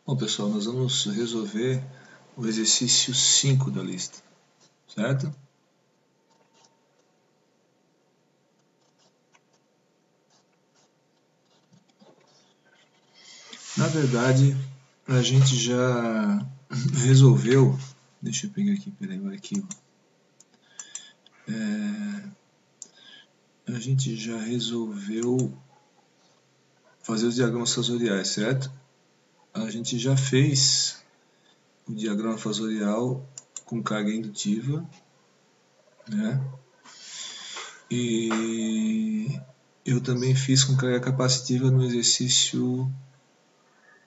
Bom, pessoal, nós vamos resolver o exercício 5 da lista, certo? Na verdade, a gente já resolveu... Deixa eu pegar aqui, peraí, o arquivo. A gente já resolveu fazer os diagramas fasoriais, certo? A gente já fez o diagrama fasorial com carga indutiva, né? E eu também fiz com carga capacitiva no exercício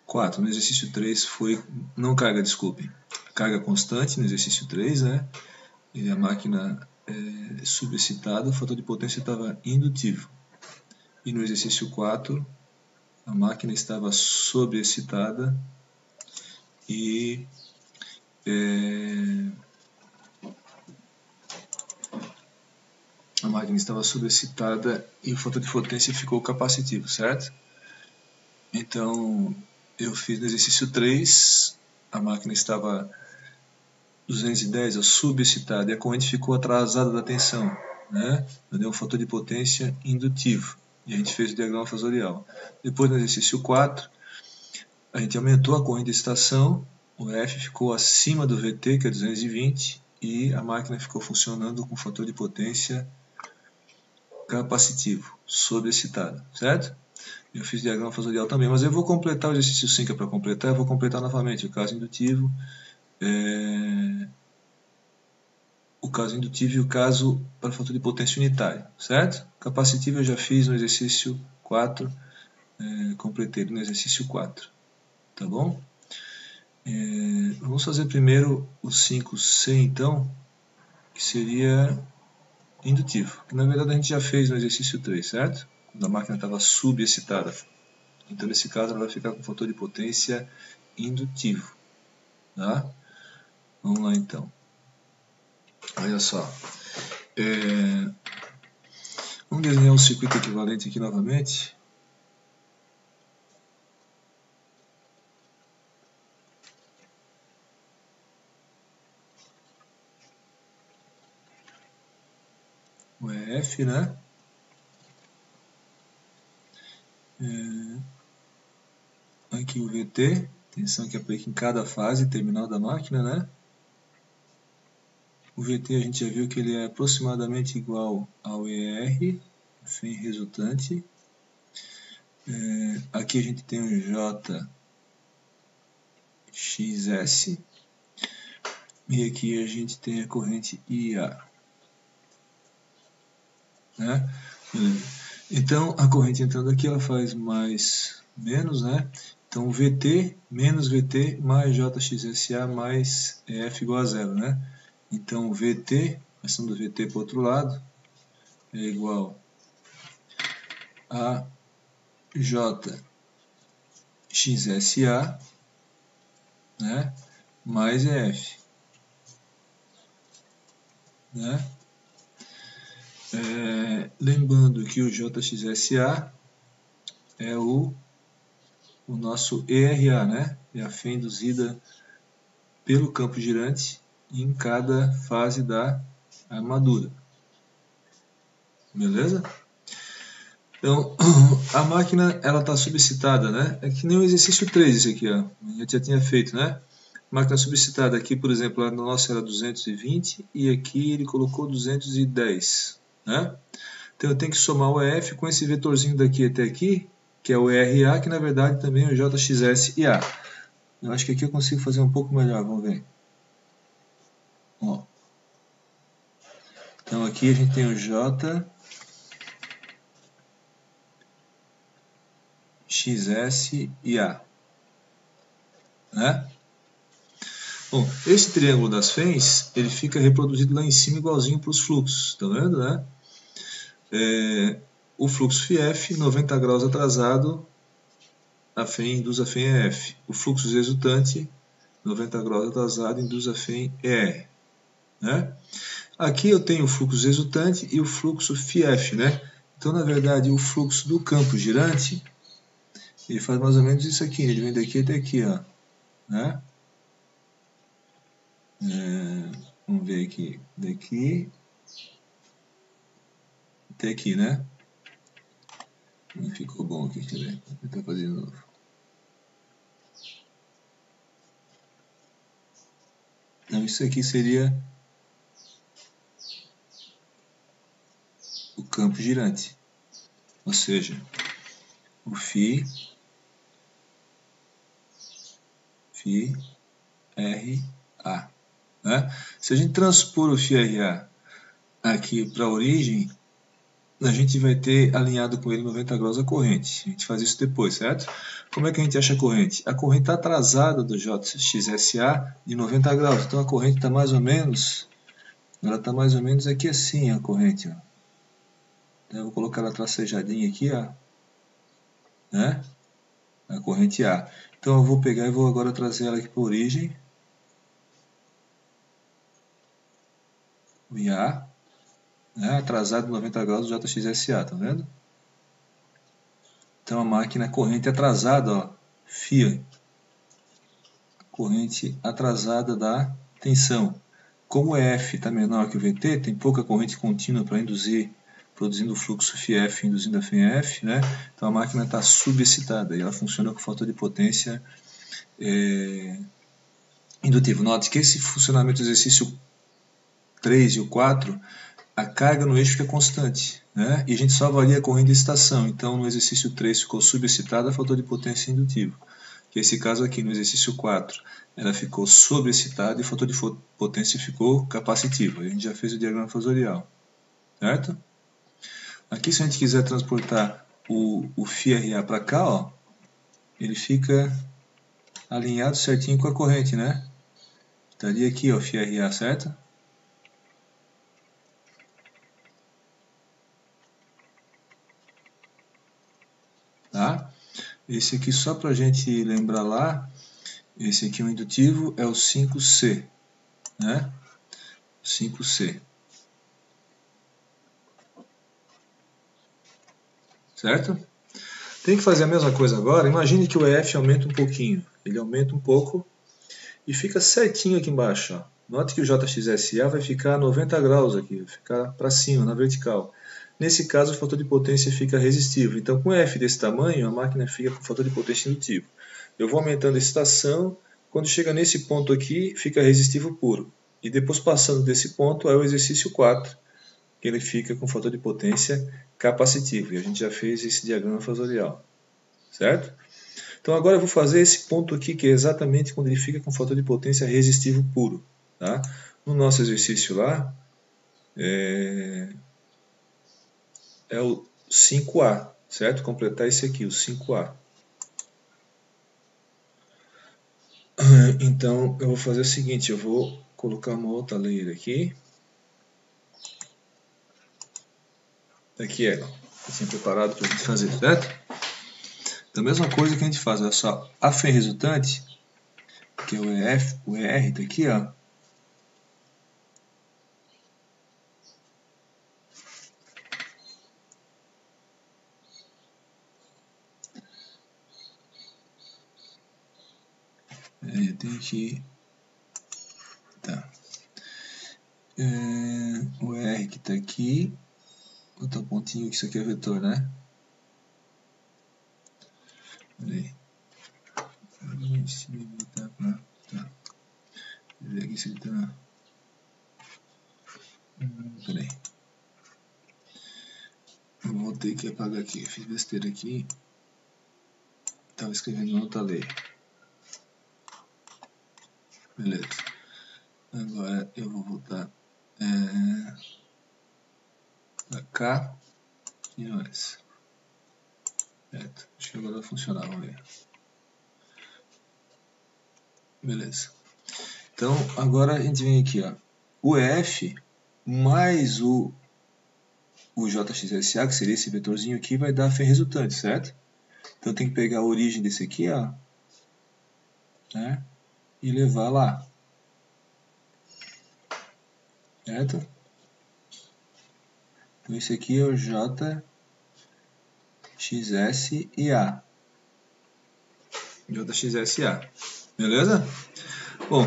4. No exercício 3 foi, não carga, desculpe, carga constante no exercício 3, né? E a máquina subexcitada, o fator de potência estava indutivo. E no exercício 4, a máquina estava sobreexcitada e o fator de potência ficou capacitivo, certo? Então, eu fiz no exercício 3, a máquina estava 210, a subexcitada, e a corrente ficou atrasada da tensão, né? Eu dei um fator de potência indutivo, e a gente fez o diagrama fasorial. Depois, no exercício 4, a gente aumentou a corrente de excitação, o F ficou acima do VT, que é 220, e a máquina ficou funcionando com fator de potência capacitivo, sobreexcitada, certo? Eu fiz diagrama fasorial também, mas eu vou completar o exercício 5 para completar, eu vou completar novamente o caso indutivo, o caso indutivo e o caso para fator de potência unitário, certo? Capacitivo eu já fiz no exercício 4, completei no exercício 4, tá bom? Vamos fazer primeiro o 5C então, que seria indutivo, que na verdade a gente já fez no exercício 3, certo? Quando a máquina estava subexcitada. Então nesse caso ela vai ficar com fator de potência indutivo, tá? Vamos lá então. Olha só. Vamos desenhar um circuito equivalente aqui novamente. O EF, né? Aqui o VT, tensão que aplica em cada fase terminal da máquina, né? O VT a gente já viu que ele é aproximadamente igual ao ER, fém resultante. Aqui a gente tem o JXS. E aqui a gente tem a corrente IA. Né? Então, a corrente entrando aqui, ela faz mais menos, né? Então, VT menos VT mais JXSA mais EF igual a zero, né? Então, VT, passando do VT para o outro lado, é igual a JXSA, né? Mais EF, né? Lembrando que o JXSA é o nosso ERA, né? É a fé induzida pelo campo girante em cada fase da armadura. Beleza? Então, a máquina ela está subexcitada, né? É que nem o exercício 3 esse aqui, ó. A gente já tinha feito, né? Máquina subexcitada aqui, por exemplo, a nossa era 220 e aqui ele colocou 210, né? Então eu tenho que somar o EF com esse vetorzinho daqui até aqui, que é o ERA, que na verdade também é o JXSIA. Eu acho que aqui eu consigo fazer um pouco melhor, vamos ver. Ó. Então aqui a gente tem o JXSIA, né? Bom, esse triângulo das fens, ele fica reproduzido lá em cima igualzinho para os fluxos, tá vendo, né? O fluxo FF, 90 graus atrasado, a fém induz a fém EF. O fluxo resultante, 90 graus atrasado, induz a fém ER, né? Aqui eu tenho o fluxo resultante e o fluxo FF, né? Então, na verdade, o fluxo do campo girante, ele faz mais ou menos isso aqui, ele vem daqui até aqui, ó. né? Vamos ver aqui, daqui até aqui, né? Não ficou bom aqui, deixa eu ver, vou tentar fazer de novo. Então isso aqui seria o campo girante, ou seja, o φ RA, né? Se a gente transpor o φ RA aqui para a origem, a gente vai ter alinhado com ele 90 graus a corrente. A gente faz isso depois, certo? Como é que a gente acha a corrente? A corrente está atrasada do JXSA de 90 graus. Então a corrente está mais ou menos, ela está mais ou menos aqui assim, a corrente. Ó. Então, eu vou colocar ela tracejadinha aqui, ó, né? A corrente A. Então eu vou pegar e vou agora trazer ela aqui para a origem. O IA, né? Atrasado de 90 graus do JXSA, tá vendo? Então a máquina corrente atrasada, ó, FIA, corrente atrasada da tensão. Como o F está menor que o VT, tem pouca corrente contínua para induzir, produzindo o fluxo φF, induzindo a FF, né? Então a máquina está subexcitada e ela funciona com fator de potência indutivo. Note que esse funcionamento do exercício 3 e o 4, a carga no eixo fica constante, né? E a gente só varia a corrente de excitação. Então no exercício 3 ficou subexcitada, fator de potência indutivo. Que é esse caso aqui, no exercício 4, ela ficou sobreexcitada e o fator de potência ficou capacitivo. A gente já fez o diagrama fasorial, certo? Aqui, se a gente quiser transportar o φRA para cá, ó, ele fica alinhado certinho com a corrente, né? Estaria aqui, ó, φRA, certo? Tá? Esse aqui, só para a gente lembrar lá, esse aqui, o indutivo, é o 5C, né? 5C. Certo? Tem que fazer a mesma coisa agora. Imagine que o EF aumenta um pouquinho. Ele aumenta um pouco e fica certinho aqui embaixo. Ó. Note que o JXSA vai ficar a 90 graus aqui, vai ficar para cima, na vertical. Nesse caso, o fator de potência fica resistivo. Então, com F desse tamanho, a máquina fica com fator de potência indutivo. Eu vou aumentando a excitação. Quando chega nesse ponto aqui, fica resistivo puro. E depois, passando desse ponto, é o exercício 4, que ele fica com fator de potência capacitivo. E a gente já fez esse diagrama fasorial. Certo? Então agora eu vou fazer esse ponto aqui, que é exatamente quando ele fica com fator de potência resistivo puro. Tá? No nosso exercício lá, é o 5A, certo? Completar esse aqui, o 5A. Então eu vou fazer o seguinte, eu vou colocar uma outra layer aqui. Aqui é, assim preparado para a gente fazer, certo? Então a mesma coisa que a gente faz, olha só, a FEM resultante, que é o ER, tá aqui, ó. Tem aqui, tá. O R que está aqui, outro pontinho que isso aqui é vetor, né? Peraí. Tá. Ver aqui se ele tá. Peraí. Eu vou ter que apagar aqui. Fiz besteira aqui. Estava escrevendo uma outra lei. Beleza. Agora eu vou voltar para cá. E olha. Certo. Acho que agora vai funcionar. Vamos ver. Beleza. Então agora a gente vem aqui, ó. O EF mais o JXSA, que seria esse vetorzinho aqui, vai dar a FEM resultante, certo? Então tem que pegar a origem desse aqui, ó, né, e levar lá, certo? Então esse aqui é o JXSA. JXSA. Beleza? Bom,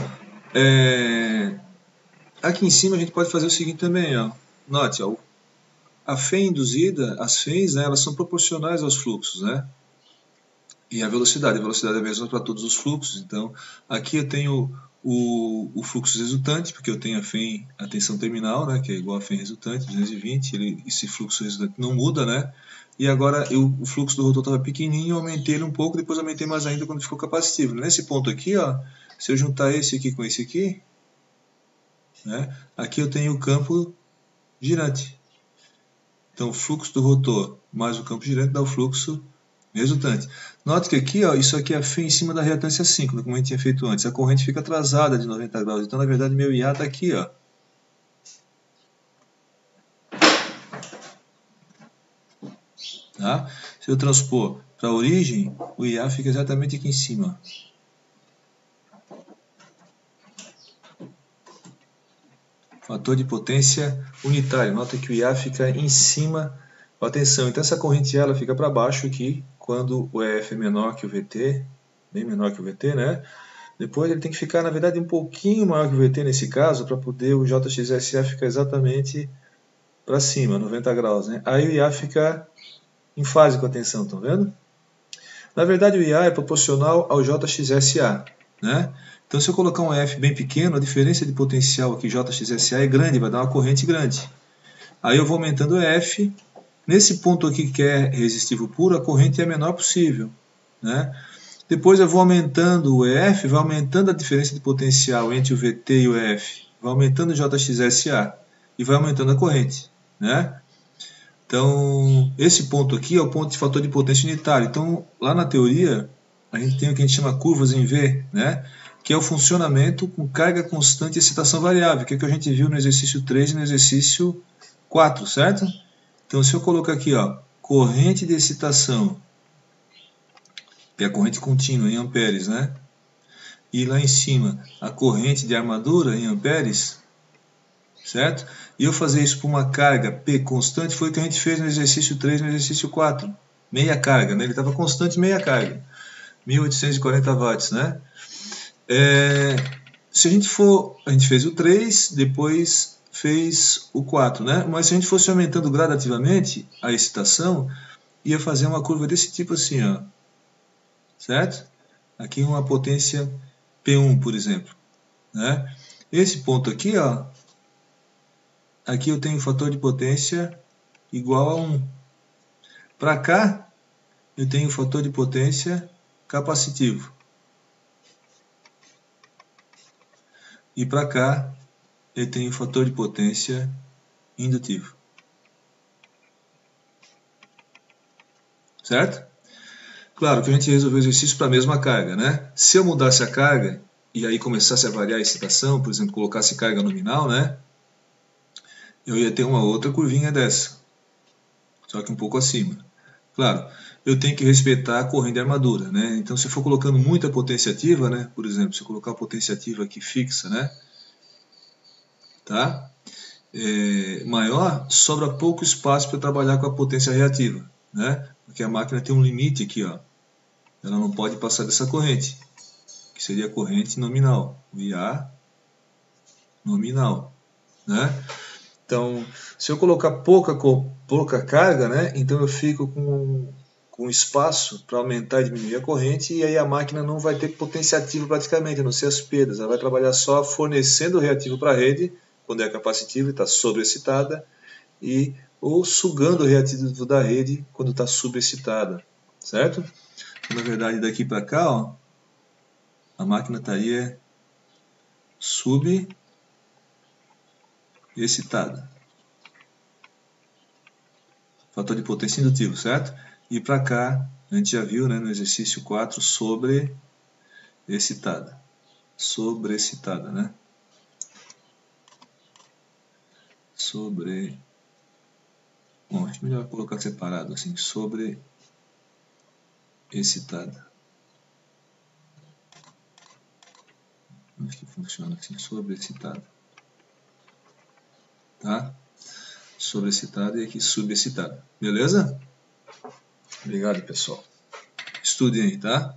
aqui em cima a gente pode fazer o seguinte também, ó. Note, ó, a fé induzida, as fés, né, elas são proporcionais aos fluxos, né? E a velocidade é a mesma para todos os fluxos. Então, aqui eu tenho o fluxo resultante, porque eu tenho a tensão terminal, né, que é igual a fé resultante, 220, esse fluxo resultante não muda, né? E agora o fluxo do rotor estava pequenininho, eu aumentei ele um pouco, depois aumentei mais ainda quando ficou capacitivo. Nesse ponto aqui, ó, se eu juntar esse aqui com esse aqui, né, aqui eu tenho o campo girante. Então, o fluxo do rotor mais o campo girante dá o fluxo resultante. Note que aqui, ó, isso aqui é fé em cima da reatância síncrona, como a gente tinha feito antes. A corrente fica atrasada de 90 graus. Então, na verdade, meu IA está aqui, ó. Tá? Se eu transpor para a origem, o IA fica exatamente aqui em cima. Fator de potência unitário. Nota que o IA fica em cima da tensão. Então, essa corrente ela fica para baixo aqui, quando o EF é menor que o VT, bem menor que o VT, né? Depois ele tem que ficar, na verdade, um pouquinho maior que o VT nesse caso, para poder o JXSA ficar exatamente para cima, 90 graus. Né? Aí o IA fica em fase com a tensão, estão vendo? Na verdade, o IA é proporcional ao JXSA. Né? Então, se eu colocar um F bem pequeno, a diferença de potencial aqui JXSA é grande, vai dar uma corrente grande. Aí eu vou aumentando o F. Nesse ponto aqui que é resistivo puro, a corrente é a menor possível. Né? Depois eu vou aumentando o EF, vai aumentando a diferença de potencial entre o VT e o EF, vai aumentando o JXSA e vai aumentando a corrente. Né? Então, esse ponto aqui é o ponto de fator de potência unitário. Então, lá na teoria, a gente tem o que a gente chama curvas em V, né? Que é o funcionamento com carga constante e excitação variável, que é o que a gente viu no exercício 3 e no exercício 4, certo? Então, se eu colocar aqui, ó, corrente de excitação, que é a corrente contínua em amperes, né? E lá em cima, a corrente de armadura em amperes, certo? E eu fazer isso por uma carga P constante foi o que a gente fez no exercício 3 e no exercício 4. Meia carga, né? Ele estava constante meia carga. 1840 watts, né? Se a gente fez o 3, depois fez o 4, né? Mas se a gente fosse aumentando gradativamente a excitação, ia fazer uma curva desse tipo assim, ó. Certo? Aqui uma potência P1, por exemplo. Né? Esse ponto aqui, ó, aqui eu tenho fator de potência igual a 1. Para cá, eu tenho fator de potência capacitivo. E para cá, eu tenho fator de potência indutivo. Certo? Claro que a gente resolveu o exercício para a mesma carga, né? Se eu mudasse a carga e aí começasse a variar a excitação, por exemplo, colocasse carga nominal, né? Eu ia ter uma outra curvinha dessa, só que um pouco acima. Claro, eu tenho que respeitar a corrente de armadura, né? Então, se eu for colocando muita potência ativa, né? Por exemplo, se eu colocar a potência ativa aqui fixa, né? Tá? Maior, sobra pouco espaço para trabalhar com a potência reativa, né? Porque a máquina tem um limite aqui, ó. Ela não pode passar dessa corrente, que seria a corrente nominal, o IA nominal, né? Então, se eu colocar pouca carga, né? Então eu fico com espaço para aumentar e diminuir a corrente, e aí a máquina não vai ter potência ativa praticamente, a não ser as perdas. Ela vai trabalhar só fornecendo o reativo para a rede, quando é capacitiva e está sobreexcitada, ou sugando o reativo da rede quando está subexcitada, certo? Então, na verdade, daqui para cá, ó, a máquina estaria subexcitada. Fator de potência indutivo, certo? E para cá, a gente já viu, né, no exercício 4, sobreexcitada. Sobreexcitada, né? Bom, acho melhor colocar separado assim, sobreexcitada. Acho que funciona assim, sobreexcitada. Tá? Sobreexcitada e aqui subexcitada. Beleza? Obrigado, pessoal. Estudem aí, tá?